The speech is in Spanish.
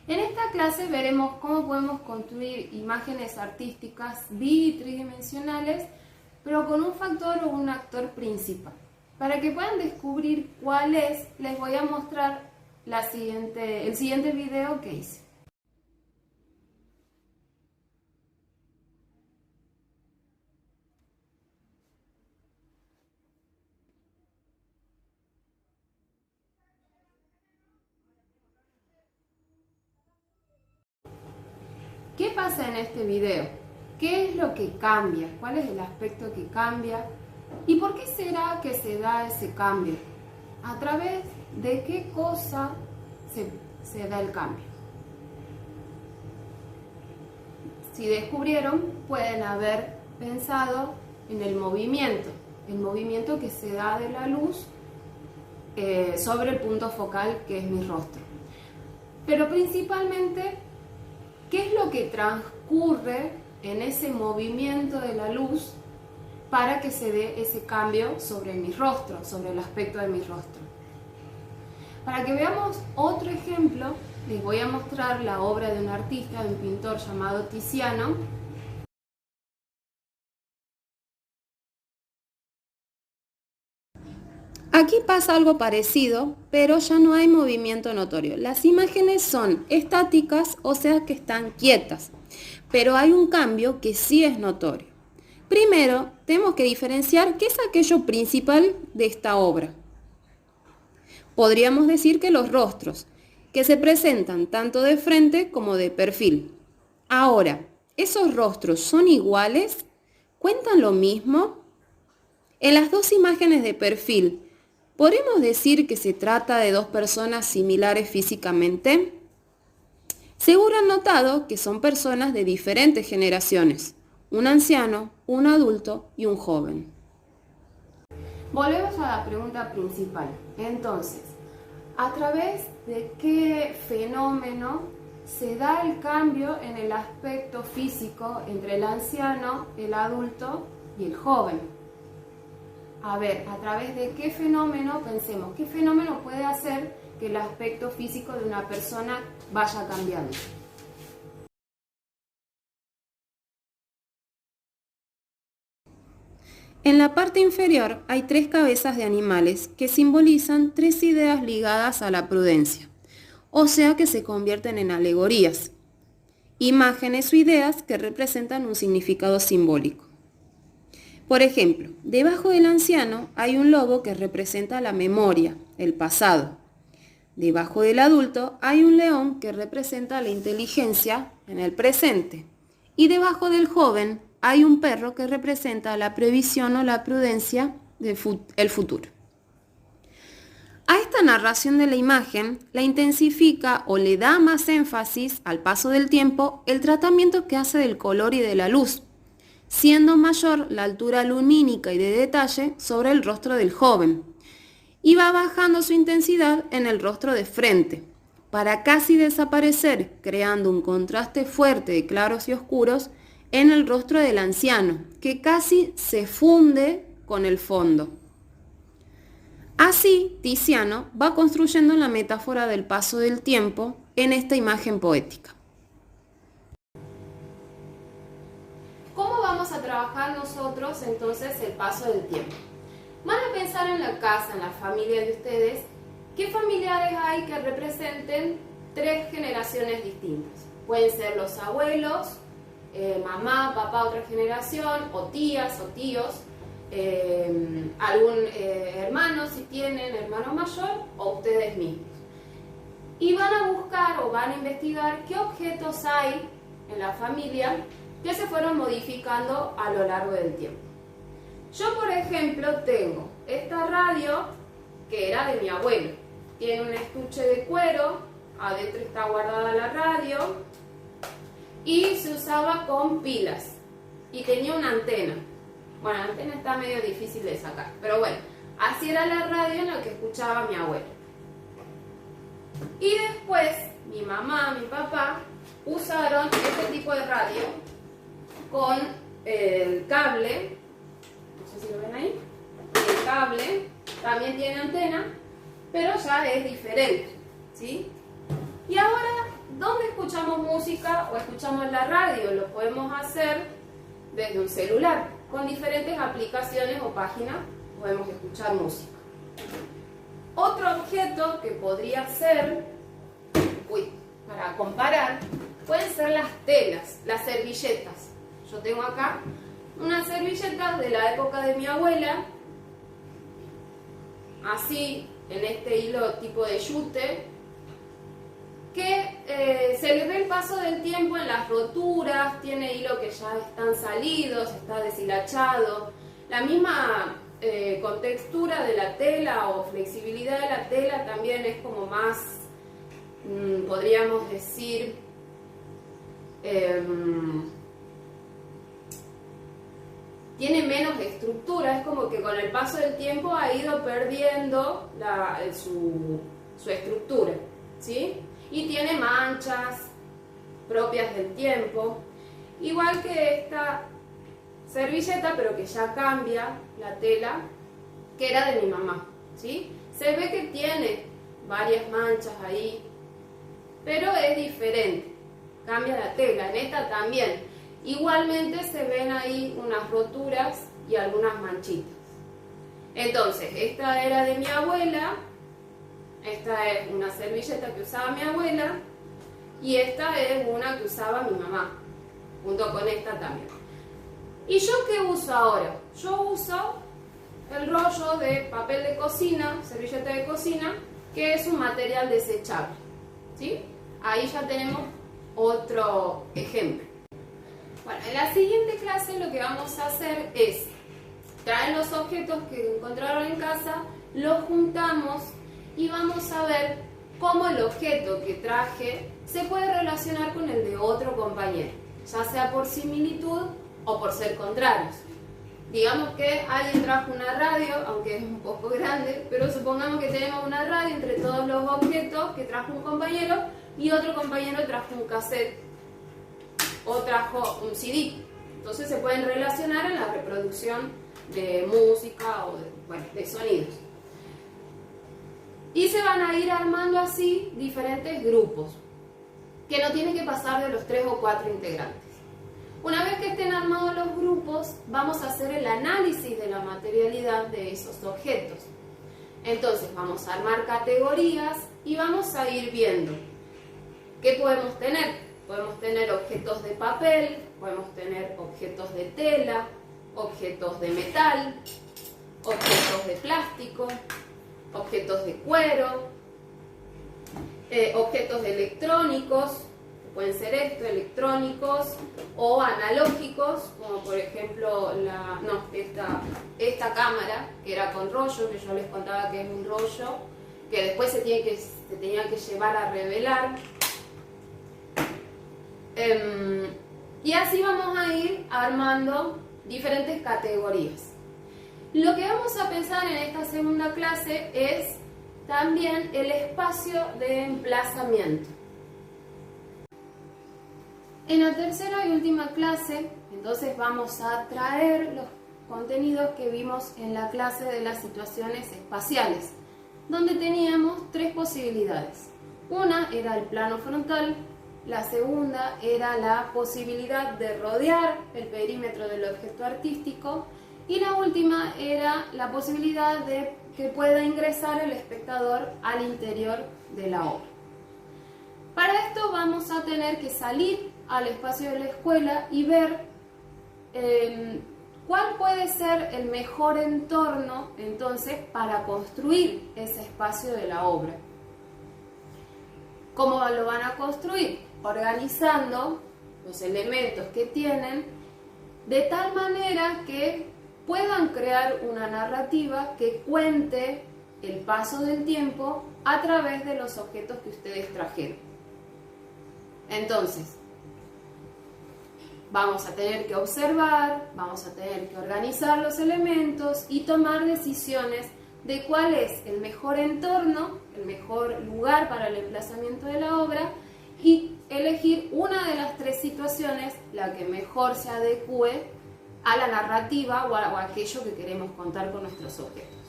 En esta clase veremos cómo podemos construir imágenes artísticas bi- y tridimensionales, pero con un factor o un actor principal. Para que puedan descubrir cuál es, les voy a mostrar el siguiente video que hice. ¿Qué pasa en este video? ¿Qué es lo que cambia? ¿Cuál es el aspecto que cambia? ¿Y por qué será que se da ese cambio? ¿A través de qué cosa se da el cambio? Si descubrieron, pueden haber pensado en el movimiento que se da de la luz sobre el punto focal que es mi rostro. Pero principalmente, ¿qué es lo que transcurre en ese movimiento de la luz para que se dé ese cambio sobre mi rostro, sobre el aspecto de mi rostro? Para que veamos otro ejemplo, les voy a mostrar la obra de un artista, de un pintor llamado Tiziano. Aquí pasa algo parecido, pero ya no hay movimiento notorio. Las imágenes son estáticas, o sea que están quietas, pero hay un cambio que sí es notorio. Primero, tenemos que diferenciar qué es aquello principal de esta obra. Podríamos decir que los rostros, que se presentan tanto de frente como de perfil. Ahora, ¿esos rostros son iguales? ¿Cuentan lo mismo? En las dos imágenes de perfil, ¿podemos decir que se trata de dos personas similares físicamente? Seguro han notado que son personas de diferentes generaciones, un anciano, un adulto y un joven. Volvemos a la pregunta principal. Entonces, ¿a través de qué fenómeno se da el cambio en el aspecto físico entre el anciano, el adulto y el joven? A ver, ¿a través de qué fenómeno? Pensemos, ¿qué fenómeno puede hacer que el aspecto físico de una persona vaya cambiando? En la parte inferior hay tres cabezas de animales que simbolizan tres ideas ligadas a la prudencia, o sea que se convierten en alegorías, imágenes o ideas que representan un significado simbólico. Por ejemplo, debajo del anciano hay un lobo que representa la memoria, el pasado. Debajo del adulto hay un león que representa la inteligencia en el presente. Y debajo del joven hay un perro que representa la previsión o la prudencia del futuro. A esta narración de la imagen la intensifica o le da más énfasis al paso del tiempo el tratamiento que hace del color y de la luz, siendo mayor la altura lumínica y de detalle sobre el rostro del joven, y va bajando su intensidad en el rostro de frente, para casi desaparecer, creando un contraste fuerte de claros y oscuros en el rostro del anciano, que casi se funde con el fondo. Así, Tiziano va construyendo la metáfora del paso del tiempo en esta imagen poética. ¿Cómo vamos a trabajar nosotros entonces el paso del tiempo? Van a pensar en la casa, en la familia de ustedes, ¿qué familiares hay que representen tres generaciones distintas? Pueden ser los abuelos, mamá, papá, otra generación, o tías o tíos, algún hermano si tienen, hermano mayor, o ustedes mismos. Y van a buscar o van a investigar qué objetos hay en la familia que se fueron modificando a lo largo del tiempo. Yo, por ejemplo, tengo esta radio que era de mi abuelo. Tiene un estuche de cuero, adentro está guardada la radio y se usaba con pilas y tenía una antena. Bueno, la antena está medio difícil de sacar, pero bueno, así era la radio en la que escuchaba mi abuelo. Y después, mi mamá, mi papá usaron este tipo de radio con el cable, no sé si lo ven ahí, el cable también tiene antena, pero ya es diferente, ¿sí? Y ahora, ¿dónde escuchamos música o escuchamos la radio, lo podemos hacer desde un celular. Con diferentes aplicaciones o páginas podemos escuchar música. Otro objeto que podría ser, para comparar, pueden ser las telas, las servilletas. Yo tengo acá unas servilletas de la época de mi abuela, así, en este hilo tipo de yute, que se le ve el paso del tiempo en las roturas, tiene hilo que ya están salidos, está deshilachado, la misma contextura de la tela o flexibilidad de la tela también es como más, podríamos decir, tiene menos estructura, es como que con el paso del tiempo ha ido perdiendo su estructura, ¿sí? Y tiene manchas propias del tiempo, igual que esta servilleta, pero que ya cambia la tela, que era de mi mamá, ¿sí? Se ve que tiene varias manchas ahí, pero es diferente, cambia la tela. En esta también, igualmente se ven ahí unas roturas y algunas manchitas. Entonces, esta era de mi abuela, esta es una servilleta que usaba mi abuela, y esta es una que usaba mi mamá, junto con esta también. ¿Y yo qué uso ahora? Yo uso el rollo de papel de cocina, servilleta de cocina, que es un material desechable, ¿sí? Ahí ya tenemos otro ejemplo. Bueno, en la siguiente clase lo que vamos a hacer es traer los objetos que encontraron en casa, los juntamos y vamos a ver cómo el objeto que traje se puede relacionar con el de otro compañero, ya sea por similitud o por ser contrarios. Digamos que alguien trajo una radio, aunque es un poco grande, pero supongamos que tenemos una radio entre todos los objetos que trajo un compañero y otro compañero trajo un cassette o trajo un CD. Entonces se pueden relacionar en la reproducción de música o de sonidos. Y se van a ir armando así diferentes grupos, que no tienen que pasar de los 3 o 4 integrantes. Una vez que estén armados los grupos, vamos a hacer el análisis de la materialidad de esos objetos. Entonces vamos a armar categorías y vamos a ir viendo qué podemos tener. Podemos tener objetos de papel, podemos tener objetos de tela, objetos de metal, objetos de plástico, objetos de cuero, objetos electrónicos, pueden ser electrónicos o analógicos, como por ejemplo esta cámara que era con rollo, que yo les contaba que es un rollo, que después se tenía que llevar a revelar. Y así vamos a ir armando diferentes categorías. Lo que vamos a pensar en esta segunda clase es también el espacio de emplazamiento. En la tercera y última clase, entonces vamos a traer los contenidos que vimos en la clase de las situaciones espaciales, donde teníamos 3 posibilidades. Una era el plano frontal, la segunda era la posibilidad de rodear el perímetro del objeto artístico y la última era la posibilidad de que pueda ingresar el espectador al interior de la obra. Para esto vamos a tener que salir al espacio de la escuela y ver cuál puede ser el mejor entorno entonces para construir ese espacio de la obra. ¿Cómo lo van a construir? Organizando los elementos que tienen de tal manera que puedan crear una narrativa que cuente el paso del tiempo a través de los objetos que ustedes trajeron. Entonces, vamos a tener que observar, vamos a tener que organizar los elementos y tomar decisiones de cuál es el mejor entorno, el mejor lugar para el emplazamiento de la obra y elegir una de las 3 situaciones, la que mejor se adecue a la narrativa o a aquello que queremos contar con nuestros objetos.